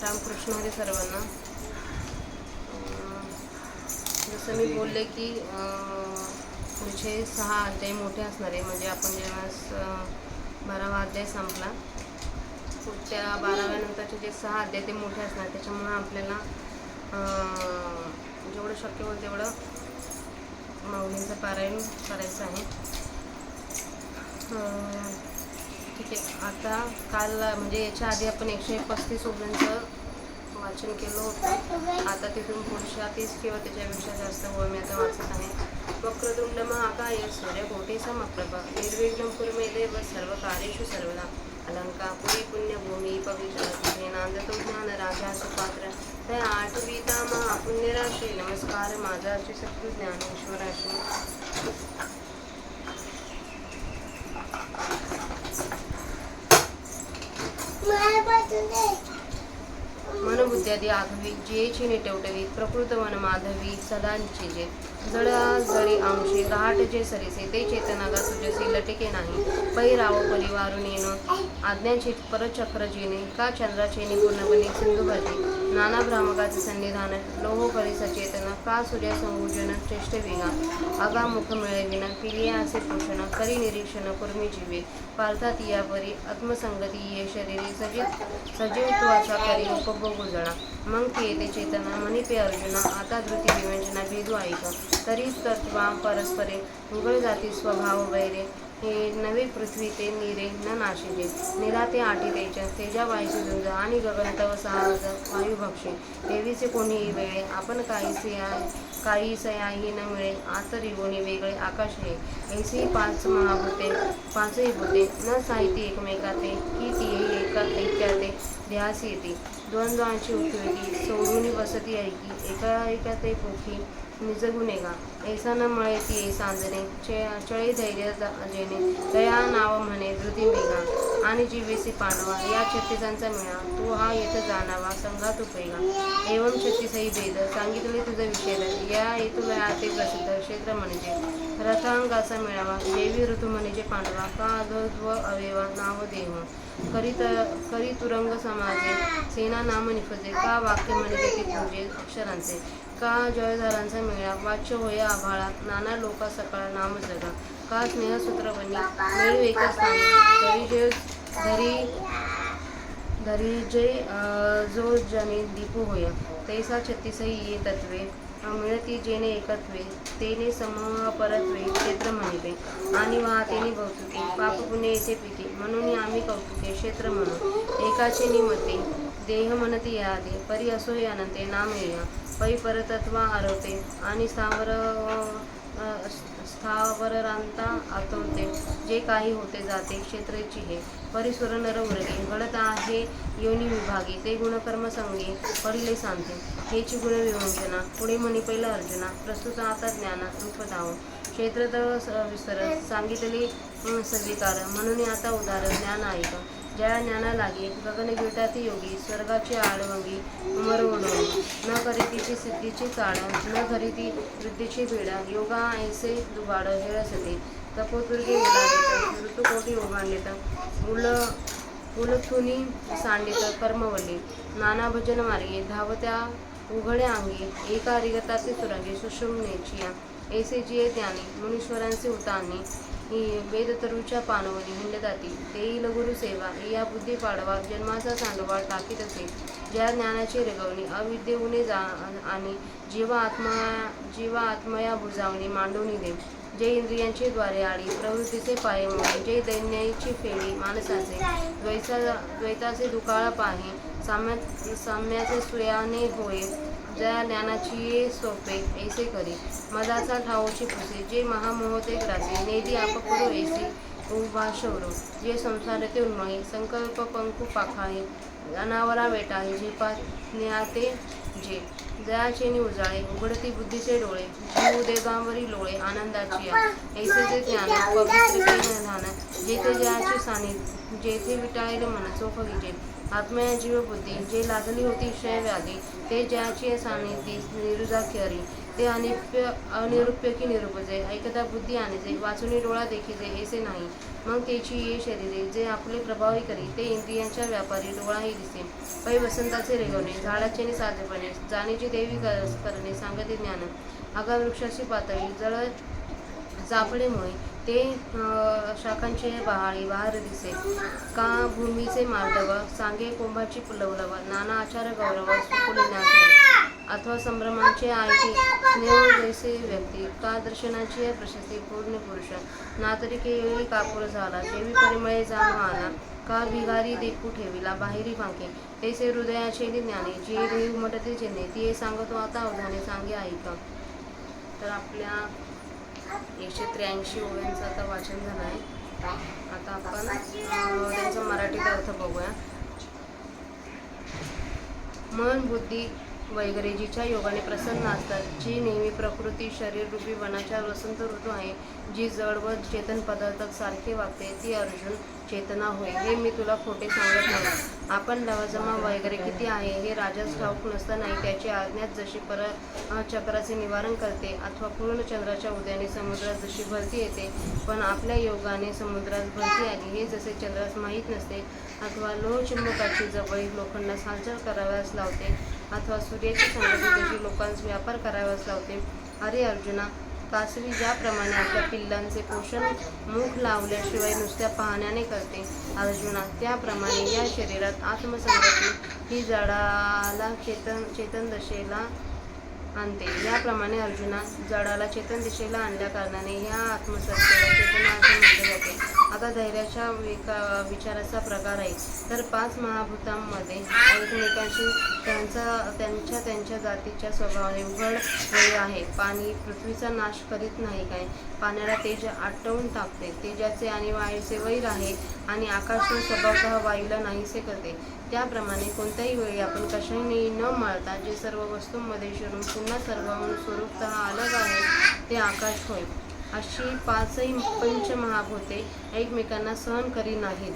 रामकृष्ण हरी सर्वांना. जसं मी बोलले की पुढचे 6 अध्याय मोठे असणार आहे. म्हणजे आपण जेव्हा 12वा अध्याय संपला, पुढच्या 12व्या नंतरचे जे 6 अध्याय ते मोठे असणार. त्याच्यामुळं आपल्याला जेवढं शक्य होईल तेवढं माऊलींचं पारायण करायचं आहे. ठीक आहे. आता काल म्हणजे याच्या आधी आपण 135 ओव्यांचं वाचन केलं होतं. आता तिथून पुढच्या 30 किंवा त्याच्यापेक्षा जास्त ओळ मी आता वाचत आहे. वक्रतुंड महाकाय सूर्यकोटी समप्रभ निर्विघ्नं कुरु मे देव सर्व कार्येषु सर्वदा अलंकापुरी पुण्यभूमी पवित्र नांदतो ज्ञान राजा सुपात्र त्या आठवीता महापुण्यराशी नमस्कार माझा श्री सद्गुरू ज्ञानेश्वराशी. मनबुद्ध्यादी आघवी जियेची निटवटवी प्रकृत वन माधवी सदांची जे जळा जळी अंशी रहाट जे सरिसे ते चेतनागा तुझसी लटिके नाही पै राव परिवारून येणं आज्ञाची परचक्र जेणे का चंद्राचे पूर्णपणे सिंधू भरते नाना भ्रामकाचे सन्निधान लोहो करी सचेतन का सूर्य संभूजन श्रेष्ठ वेगा आगा मुख मिळविन पिलिया असे पोषण करी निरीक्षण कुर्मी जीवे पार्थात या परी आत्मसंगती ये शरीरी सजीवत्वाचा करी उपभोग जळा मग ती येते चेतना मणिपे अर्जुना आता धृती विवंचना भेदू ऐक तरी तत्वा परस्परे उघड जाती स्वभाव वैरे हे नवे पृथ्वी ते निरे न नाशिते निराते आठी तेज तेजा वायचे झुंज आणि गगनतव सहाज वायुभक्षे देवीचे कोणीही वेळे आपण काही सयाही न मिळे आतरिवोनी वेगळे आकाश हे ऐसी 5 महाभूते 5ही भूते न साहित्य एकमेकाते की तीही ऐक्याते ध्यास येते द्वंद्वांची उपयोगी सोडून बसती ऐकी एका ते पोखी निज गुन्हेगा ऐसा न मळे ती सांजणे चळे धैर्य जेणे दया नाव म्हणे धृती मेघा आणि जीवेसी पांडवा या 36 मेळा तू हा येथ जाणावा संघात उपयोगा एवं 36 भेद सांगितले तुझा विषय या हेतुलयाते प्रसिद्ध क्षेत्र म्हणजे रथांगाचा मेळावा देवी ऋतू म्हणजे पांडवा का अद्व अवेवा नाव देव करी तुरंग समाजे सेना नाम निफजे का वाक्य म्हणजे ती पूजे अक्षरांचे का जयधारांचा मेळा वाच्य होय आभाळा नाना लोका सकाळ नाम जगा का स्नेहसूत्र बनी मिळू एकच धरी जे जो जने दीपू होय तैसा 36 ये तत्वे मिळती जेणे एकत्वे तेने समूह परत्वे क्षेत्र म्हणते आणि वाहतेने कौतुके पाप पुण्य येथे पिते म्हणून आम्ही कौतुके क्षेत्र म्हणून एकाचे निमते देह म्हणती यादे परी असो हे अनंते नाम येया पै परतत्वा आरवते आणि स्थावरांता आतवते जे काही होते जाते क्षेत्राची हे परिस्वर नर उरगे घडत आहे योनी विभागी ते गुणकर्म संगे पडिले सांगते हेची गुण विवंचना पुढे म्हणी पहिला अर्जुना प्रस्तुत आता ज्ञाना रूप धाव क्षेत्र विस्तर सांगितले सविकार म्हणून आता उदाहरण ज्ञान ऐक ज्या ज्ञाना लागे गगनगीटाती योगी स्वर्गाची आडवंगी उमर ओढवली न करीतीची सिद्धीची चाळ न धरीती वृद्धीची पीडा योगा ऐसे दुबाड हेळसते तपोदुर्गे उलाडित ऋतुकोटी ओघांडित उलथुनी सांडित कर्मवली नाना भजन मार्गे धावत्या उघड्या अंगी एका रिगताचे सुरंगी सुषुम्नेचिया ऐसे जिये त्याने मुनीश्वरांचे उतानी वेदतरूच्या पानवली हिंडदाती तेईल गुरु सेवा या बुद्धी पाडवा जन्माचा सांडवा टाकीत असे ज्या ज्ञानाची रेगवणी अविद्येने आणि जीवा आत्मया बुजावणी मांडवणी दे जे इंद्रियांचे द्वारे आडी प्रवृत्तीचे पाय मोडे जे दैन्याची फेडी माणसाचे द्वैताचे दुकाळ पाहे साम्याचे सुयाने होय ज्या ज्ञानाची सोपे ऐसे करी मदाचा ठाऊची पुसे जे महामोहते ग्रासे नेदी आपकरू ऐसी उभाशवरू जे संसारते उन्मळे संकल्प पंखू पाखाळे अनावरा वेटाळे जे पाज्ञाते जे जयाचेनी उजाळे उघडती बुद्धीचे डोळे जीव देगांवरी लोळे आनंदाची ऐसे जे ज्ञान पवित्र निधान जेथे जयाचे सानिध्य जेथे विटाळले मन चोख विजे आत्मया जीव बुद्धी जे लागली होती क्षय व्याधी ते ज्याची सानिधी निरुजा करी ते अनिरूप्य की निरूपजे, ऐकता बुद्धी आणजे, वाचुनी डोळा देखिजे ऐसे नाही. मग तेची ये शरीरे जे आपले प्रभावी करी, ते इंद्रियांच्या व्यापारी डोळाही दिसे. पै वसंताचे रेगवणे, झाडाचे आणि साधेपणे, जाणीची देवी करणे, सांगते ज्ञान. आगा वृक्षाची पातळी, जळ चापडेमुळे ते शाखांचे बहाळी बहार दिसे. का भूमीचे मार्दव, सांगे कुंभाची लवलव, नाना आचार गौरव, सुकुले नाचणे. अथवा संभ्रमांचे आयती स्नेह जैसे व्यक्ती, का दर्शनाची प्रशस्ती पूर्ण पुरुष. नातरी केळी कापूर झाला, जेवी परिमळे जाणू आला. का भिगारी देखू ठेविला बाहेरी फांके, तैसे हृदयाचे ज्ञाने. जे देव उमटते चिन्हे, ती सांगतो आता अवधाने, सांगे ऐका. तर आपल्या 183 ओव्यांचं आता वाचन झालं आहे. आता आपण त्यांचा मराठीत अर्थ बघूया. मन बुद्धी वगैरे जिच्या योगाने प्रसन्न असतात, जी नेहमी प्रकृती शरीररूपी वनाच्या वसंत ऋतू आहे, जी जड व चेतन पदार्थात सारखे वागते, ती अर्जुन चेतना होय. हे मी तुला खोटे सांगत नाही. आपण लवाजमा वगैरे किती आहे हे राजास ठाऊक नसतानाही त्याची आज्ञाच जशी चक्राचे निवारण करते, अथवा पूर्ण चंद्राच्या उदयाने समुद्रात जशी भरती येते, पण आपल्या योगाने समुद्रात भरती आली हे जसे चंद्रास माहीत नसते, अथवा लोहचुंबकाची जवळी लोखंडास हालचाल कराव्यास लावते, अथवा सूर्याची संगती जशी लोकांस व्यापार कराव्यास लावते. अरे अर्जुना, कासवी ज्याप्रमाणे आपल्या पिल्लांचे पोषण मुख लावल्याशिवाय नुसत्या पाहण्याने करते, अर्जुना त्याप्रमाणे या शरीरात आत्मसंगती ही जडाला चेतन दशेला आणते. याप्रमाणे अर्जुना जडाला चेतन दिशेला आणल्या कारणाने ह्या आत्मसत्तेला चेतना असे म्हटले जाते. आता धैर्याच्या विचाराचा प्रकार आहे. तर 5 महाभूतांमध्ये एकमेकांशी त्यांच्या जातीच्या स्वभावाने उघड वैर आहे. पाणी पृथ्वीचा नाश करीत नाही काय, पाण्याला तेज आटवून टाकते. तेजाचे आणि वायूचे वैर आहे, आणि आकाश स्वभावतः वायूला नाहीसे करते. त्याप्रमाणे कोणत्याही वेळी आपण कशाने न मळता जे सर्व वस्तूंमध्ये शिरून पुन्हा सर्व स्वरूपतः अलग आहे, ते आकाश होय. अशी 5ही पंचमहाभूते एकमेकांना सहन करी नाहीत.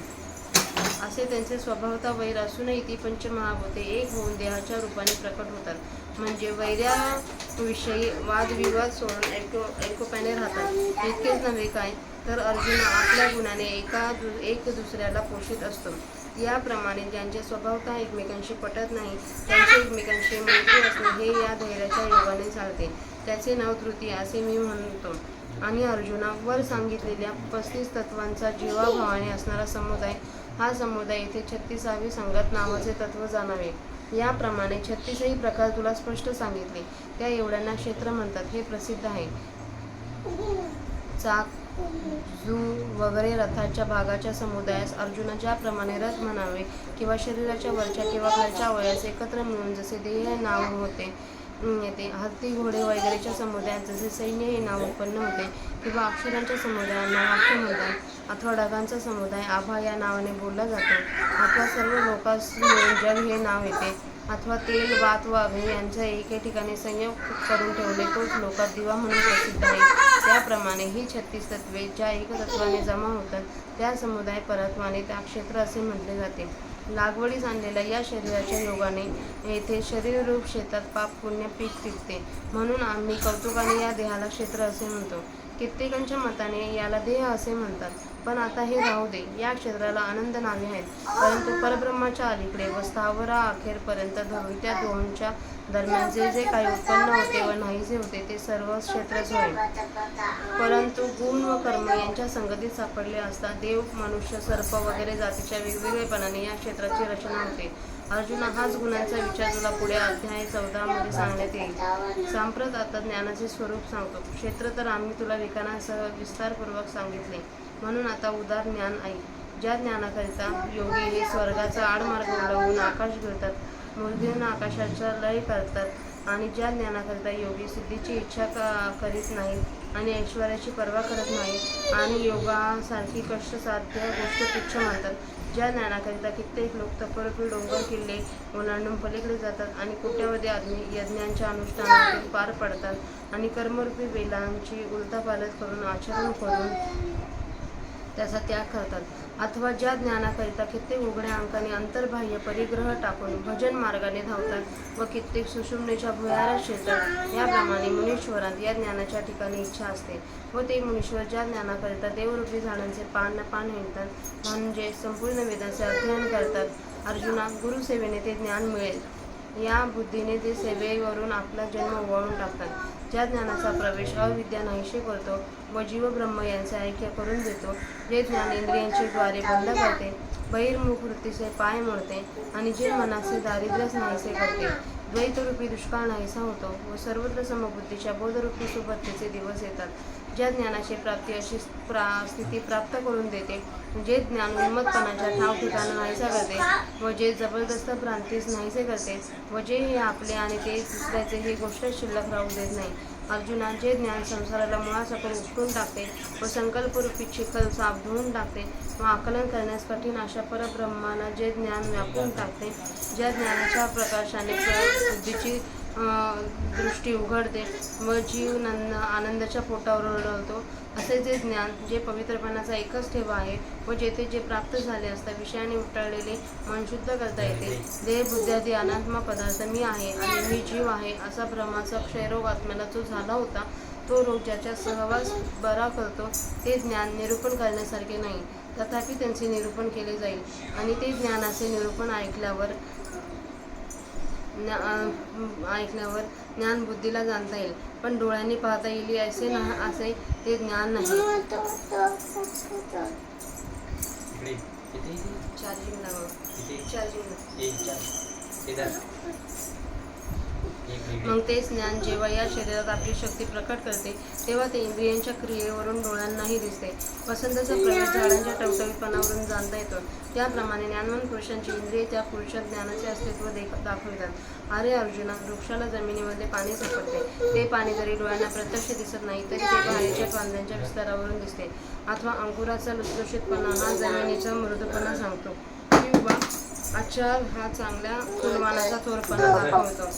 असे त्यांचे स्वभावतः वैर असूनही ती पंचमहाभूते एक होऊन देहाच्या रूपाने प्रकट होतात. म्हणजे वैर्याविषयी वादविवाद सोडून एकोप्याने राहतात. इतकेच नव्हे काय, तर अर्जुन आपल्या गुणाने एक दुसऱ्याला पोषित असतो. याप्रमाणे ज्यांचे स्वभावतः एकमेकांशी पटत नाही, त्यांचे एकमेकांशी मैत्री असणे हे या धैर्याच्या योगाने चालते. त्याचे नाव तृतीय असे मी म्हणतो. आणि अर्जुना, वर सांगितलेल्या 35 तत्वांचा जीवाभावाने असणारा समुदाय, हा समुदाय येथे 36वी संगत नावाचे तत्व जाणावे. याप्रमाणे 36ही प्रकार तुला स्पष्ट सांगितले. त्या एवढ्यांना क्षेत्र म्हणतात, हे प्रसिद्ध आहे. चाक, जू वगैरे रथाच्या भागाच्या समुदायास अर्जुना ज्याप्रमाणे रथ म्हणावे, किंवा शरीराच्या वरच्या किंवा खालच्या अवयवास एकत्र मिळून जसे देह नाव होते येते, हत्ती घोडे वगैरेच्या समुदायात जसे सैन्य हे नाव उत्पन्न होते, किंवा अक्षरांच्या समुदायांना वाक्य म्हणतात, अथवा ढगांचा समुदाय आभा या नावाने बोलला जातो, अथवा सर्व लोकांस मिळून जग हे नाव येते, अथवा तेल, वात व अग्नी यांचा एके ठिकाणी संयोग करून ठेवले तोच लोकात दिवा म्हणून प्रसिद्ध आहे. त्याप्रमाणे ही 36 तत्वे ज्या एकतत्वाने जमा होतात, त्या समुदाय परत्वाने त्या क्षेत्र असे म्हटले जाते. लागवडीस आणलेल्या या शरीराच्या योगाने येथे शरीररूप शेतात पाप पुण्य पीक पिकते. म्हणून आम्ही कौतुकाने या देहाला क्षेत्र असे म्हणतो. कित्येकांच्या मताने याला देह असे म्हणतात. पण आता हे राहू दे. या क्षेत्राला आनंद नावे आहेत, परंतु परब्रह्माच्या अलीकडे व स्थावरा अखेरपर्यंत धरून त्या दोनच्या दरम्यान जे जे काही उत्पन्न होते व नाहीसे होते ते सर्व क्षेत्रच होय. परंतु गुण व कर्म यांच्या संगतीत सापडले असता देव, मनुष्य, सर्प वगैरे जातीच्या वेगवेगळेपणाने या क्षेत्राची रचना होते. अर्जुना, हाच गुणांचा विचार तुला पुढे अध्याय 14 मध्ये सांगण्यात येईल. सांप्रत आता ज्ञानाचे स्वरूप सांगतो. क्षेत्र तर आम्ही तुला विकारांसह विस्तारपूर्वक सांगितले, म्हणून आता उदार ज्ञान ऐक. ज्या ज्ञानाकरिता योगी हे स्वर्गाचा आडमार्ग ओलावून आकाश गिळतात, मूर्तीनं आकाशाचा लय करतात, आणि ज्या ज्ञानाकरिता योगी सिद्धीची इच्छा करीत नाहीत आणि ऐश्वर्याची पर्वा करत नाहीत आणि योगासारखी कष्टसाध्य गोष्ट तुच्छ मानतात, ज्या ज्ञानाकरिता कित्येक लोक तपरूपी डोंगर किल्ले ओलांडून पलीकडे जातात आणि कोट्यावधी आदमी यज्ञांच्या अनुष्ठानातून पार पडतात आणि कर्मरूपी वेलांची उलथापालथ करून आचरण करून त्याचा त्याग करतात, अथवा ज्या ज्ञानाकरिता कित्येक उघड्या अंकाने अंतर्बाह्य परिग्रह टाकून भजन मार्गाने धावतात व कित्येक सुषुम्नेच्या भुयारात शिरतात, याप्रमाणे मुनीश्वरांत या ज्ञानाच्या ठिकाणी इच्छा असते व ते मुनीश्वर ज्या ज्ञानाकरिता देवरूपी झाडांचे पान हिंडतात, म्हणजे संपूर्ण वेदांचे अध्ययन करतात. अर्जुना, गुरुसेवेने ते ज्ञान मिळेल या बुद्धीने ते सेवेवरून आपला जन्म ओवाळून टाकतात. ज्या ज्ञानाचा प्रवेश अविद्या नाहीसे करतो व जीव ब्रह्म यांचे ऐक्य करून देतो, जे ज्ञान इंद्रियांची द्वारे बंद करते, बहिर्मुख वृत्तीचे पाय मोडते आणि जे मनाचे दारिद्र्यच नाहीसे करते, द्वैतरूपी दुष्काळ नाहीसा होतो व सर्वत्र समबुद्धीच्या बोधरूपी सुबत्तेचे दिवस येतात. ज्या ज्ञानाची प्राप्ती अशी स्थिती प्राप्त करून देते, जे ज्ञान उन्मत्तपणाच्या ठाव ठिकाणा नाहीसा करते व जे जबरदस्त भ्रांतीस नाहीसे करते व जे हे आपले आणि ते दुसऱ्याचे ही गोष्ट शिल्लक राहू देत नाही. अर्जुना, जे ज्ञान संसाराला मुळासकट उपटून टाकते व संकल्परूपी चिखल साफ धुवून टाकते व आकलन करण्यास कठीण अशा परब्रह्माला जे ज्ञान व्यापून टाकते, ज्या ज्ञानाच्या प्रकाशाने बुद्धीची दृष्टी उघडते व जीव आनंदाच्या पोटावर ओढवतो, असे जे ज्ञान, जे पवित्रपणाचा एकच ठेवा आहे व जेथे जे प्राप्त झाले असता विषयाने उटळलेले मन शुद्ध करता येते, देह बुद्ध्यादी अनात्मा पदार्थ मी आहे आणि मी जीव आहे असा भ्रमाचा क्षयरोग आत्म्याला जो झाला होता, तो रोग ज्याच्या सहवास बरा करतो, ते ज्ञान निरूपण करण्यासारखे नाही. तथापि त्यांचे निरूपण केले जाईल आणि ते ज्ञानाचे निरूपण ऐकल्यावर ज्ञान बुद्धीला जाणता येईल, पण डोळ्यांनी पाहता येईल असे ते ज्ञान नाही. मग तेच ज्ञान जेव्हा या शरीरात आपली शक्ती प्रकट करते, तेव्हा ते इंद्रियांच्या क्रियेवरून डोळ्यांनाही दिसते. वसंताचा प्रवेश झाडांच्या टवटवीतपणावरून जाणता येतो, त्याप्रमाणे ज्ञानवान पुरुषांची इंद्रिये त्या पुरुषात ज्ञानाचे अस्तित्व दाखवितात. अरे अर्जुना, वृक्षाला जमिनीमध्ये पाणी सापडते, ते पाणी जरी डोळ्यांना प्रत्यक्ष दिसत नाही तरी ते बाहेरच्या फांद्यांच्या विस्तारावरून दिसते. अथवा अंकुराचा लुसलुशीतपणा हा जमिनीचा मृदूपणा सांगतो किंवा आचार हा चांगल्या फुलवानाचा थोरपणा दाखवतो.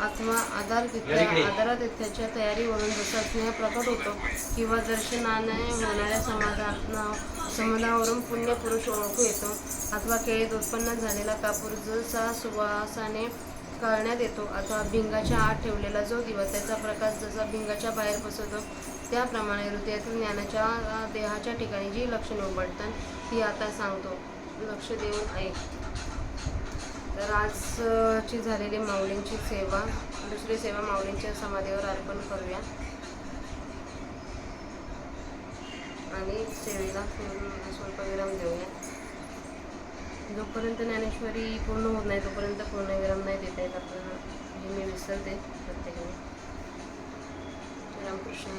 अथवा आदरातिथ्याच्या तयारीवरून जसा स्नेह प्रकट होतो किंवा दर्शनाने होणाऱ्या संबंधावरून पुण्य पुरुष ओळखू येतो, अथवा केळीत उत्पन्न झालेला कापूर जसा सुवासाने कळण्यात येतो, अथवा भिंगाच्या आत ठेवलेला जो दिवा त्याचा प्रकाश जसा भिंगाच्या बाहेर पसरतो, त्याप्रमाणे हृदयातील ज्ञानाच्या देहाच्या ठिकाणी जी लक्षणे उमटतात ती आता सांगतो. लक्ष देऊन ऐक. तर आजची झालेली माऊलींची सेवा, दुसरी सेवा माऊलींच्या समाधीवर अर्पण करूया आणि सेवेला स्वल्पविराम देऊया. जोपर्यंत ज्ञानेश्वरी पूर्ण होत नाही तोपर्यंत पूर्णविराम नाही देता येत आपल्याला, हे मी विसरते प्रत्येकाने. रामकृष्ण.